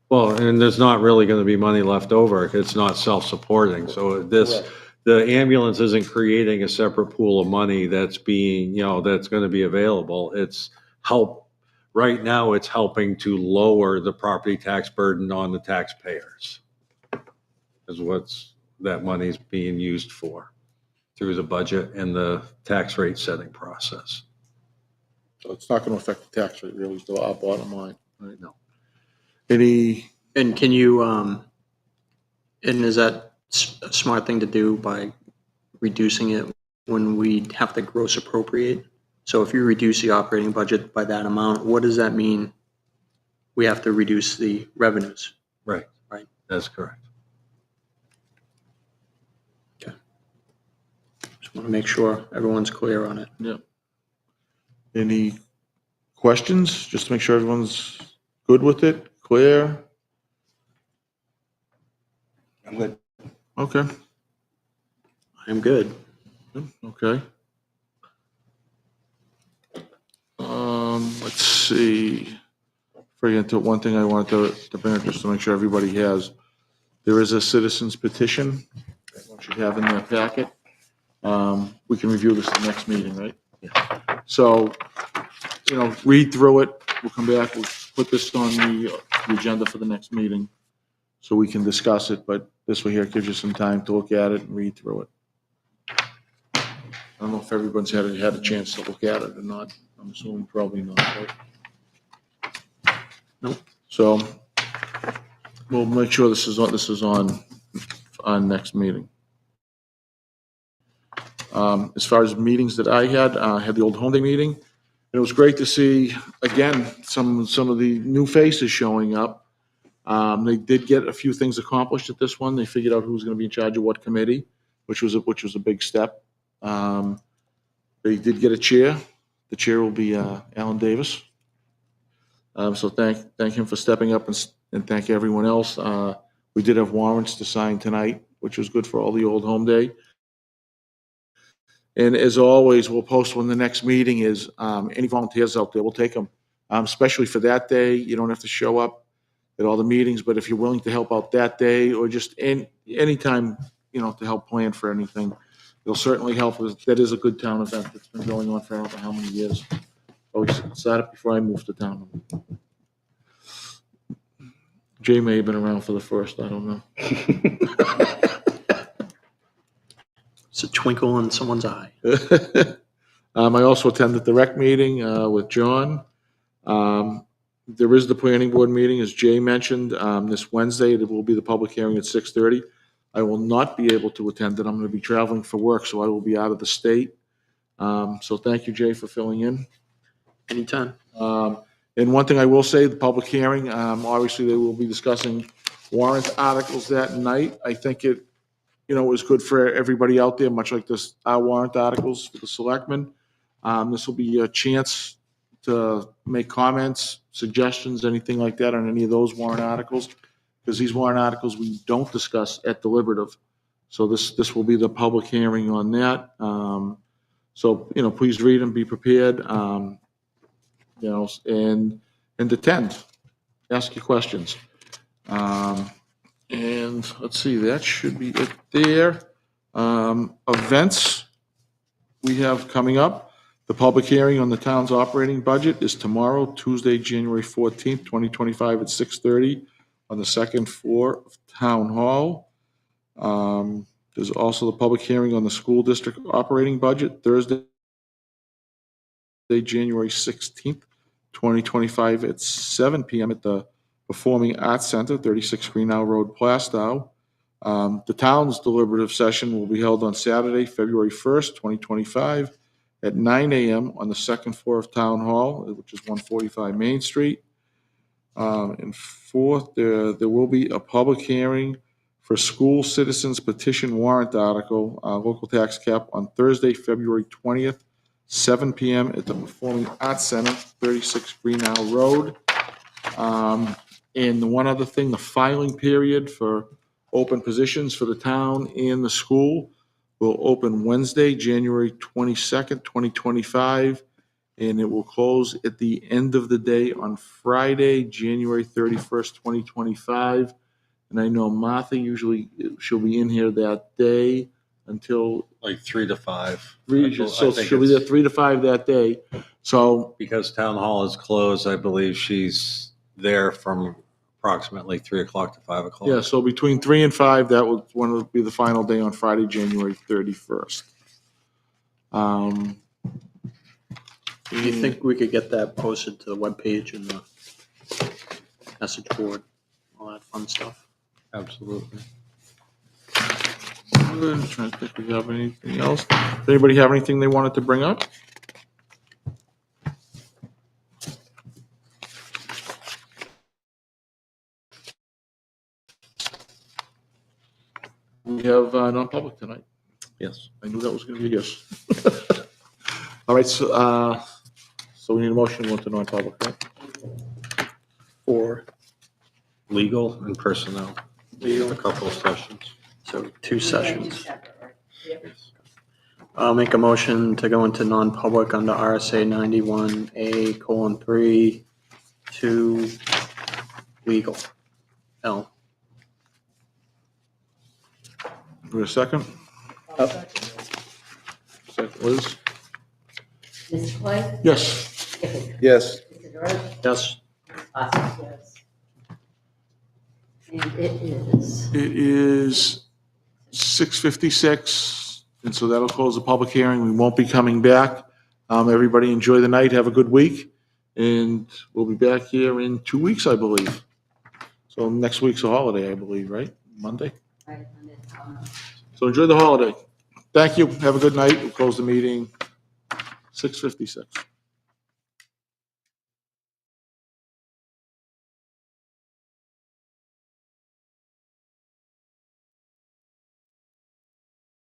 Speaker 5: Well, and there's not really going to be money left over. It's not self-supporting. So
Speaker 2: Correct.
Speaker 5: the ambulance isn't creating a separate pool of money that's being, that's going to be available. Right now it's helping to lower the property tax burden on the taxpayers is what's that money's being used for through the budget and the tax rate setting process.
Speaker 2: So it's not going to affect the tax rate really, is our bottom line.
Speaker 5: Right? No.
Speaker 2: Any,
Speaker 1: And can you And is that a smart thing to do by reducing it when we have to gross appropriate? So if you reduce the operating budget by that amount, what does that mean? We have to reduce the revenues.
Speaker 5: Right.
Speaker 1: Right.
Speaker 5: That's correct.
Speaker 1: Just want to make sure everyone's clear on it.
Speaker 2: Yeah. Any questions? Just to make sure everyone's good with it, clear?
Speaker 6: I'm good.
Speaker 2: Okay.
Speaker 1: I'm good.
Speaker 2: Okay. Let's see. Before I get into one thing I wanted to bring up, just to make sure everybody has, there is a citizens petition that one should have in their packet. We can review this at the next meeting, right? Yeah. So, read through it. We'll come back, we'll put this on the agenda for the next meeting so we can discuss it, but this way here gives you some time to look at it and read through it. I don't know if everyone's had a chance to look at it or not. I'm assuming probably not, right?
Speaker 1: Nope.
Speaker 2: So we'll make sure this is on next meeting. As far as meetings that I had the old home day meeting. It was great to see, again, some of the new faces showing up. They did get a few things accomplished at this one. They figured out who's going to be in charge of what committee, which was a big step. They did get a chair. The chair will be Alan Davis. So thank him for stepping up and thank everyone else. We did have warrants to sign tonight, which was good for all the old home day. And as always, we'll post when the next meeting is. Any volunteers out there, we'll take them. Especially for that day, you don't have to show up at all the meetings, but if you're willing to help out that day or just any time, to help plan for anything, it'll certainly help. That is a good town event that's been going on for I don't know how many years. Oh, it started before I moved to town. Jay may have been around for the first, I don't know.
Speaker 1: It's a twinkle in someone's eye.
Speaker 2: I also attended the rec meeting with John. There is the planning board meeting, as Jay mentioned, this Wednesday. It will be the public hearing at 6:30. I will not be able to attend it. I'm going to be traveling for work, so I will be out of the state. So thank you, Jay, for filling in.
Speaker 1: Anytime.
Speaker 2: And one thing I will say, the public hearing, obviously they will be discussing warrant articles that night. I think it was good for everybody out there, much like this, our warrant articles for the selectmen. This will be a chance to make comments, suggestions, anything like that on any of those warrant articles, because these warrant articles we don't discuss at deliberative. So this will be the public hearing on that. So please read and be prepared. And attend, ask your questions. And let's see, that should be it there. Events we have coming up. The public hearing on the town's operating budget is tomorrow, Tuesday, January 14th, 2025 at 6:30 on the second floor of Town Hall. There's also the public hearing on the school district operating budget, Thursday, January 16th, 2025 at 7 p.m. at the Performing Arts Center, 36 Greenhow Road, Plastow. The town's deliberative session will be held on Saturday, February 1st, 2025 at 9 a.m. on the second floor of Town Hall, which is 145 Main Street. And fourth, there will be a public hearing for school citizens petition warrant article, local tax cap, on Thursday, February 20th, 7 p.m. at the Performing Arts Center, 36 Greenhow Road. And one other thing, the filing period for open positions for the town and the school will open Wednesday, January 22nd, 2025, and it will close at the end of the day on Friday, January 31st, 2025. And I know Martha, usually she'll be in here that day until
Speaker 5: Like 3 to 5.
Speaker 2: so she'll be there 3 to 5 that day. So
Speaker 5: Because town hall is closed, I believe she's there from approximately 3 o'clock to 5 o'clock.
Speaker 2: yeah, so between 3 and 5, that will be the final day on Friday, January 31st.
Speaker 1: Do you think we could get that posted to the webpage and the message board, all that fun stuff?
Speaker 5: Absolutely.
Speaker 2: Good. I'm trying to think if we have anything else. Does anybody have anything they wanted to bring up? We have non-public tonight.
Speaker 5: Yes.
Speaker 2: I knew that was going to be a yes. All right, so we need a motion to go into non-public, right?
Speaker 1: For
Speaker 5: Legal and personnel. A couple of sessions.
Speaker 1: so 2 sessions.
Speaker 3: Separate, right?
Speaker 1: I'll make a motion to go into non-public under RSA 91A:3, 2, legal. L.
Speaker 2: We have a second? Second, Liz?
Speaker 3: Mr. Floyd?
Speaker 2: Yes.
Speaker 3: Yes.
Speaker 6: Yes.
Speaker 3: Mr. Dorr?
Speaker 1: Yes.
Speaker 3: Awesome. Yes. And it is.
Speaker 2: It is 6:56, and so that'll close the public hearing. We won't be coming back. Everybody enjoy the night, have a good week, and we'll be back here in 2 weeks, I believe. So next week's a holiday, I believe, right? Monday?
Speaker 3: Right, and it's,
Speaker 2: So enjoy the holiday. Thank you, have a good night. We'll close the meeting 6:56.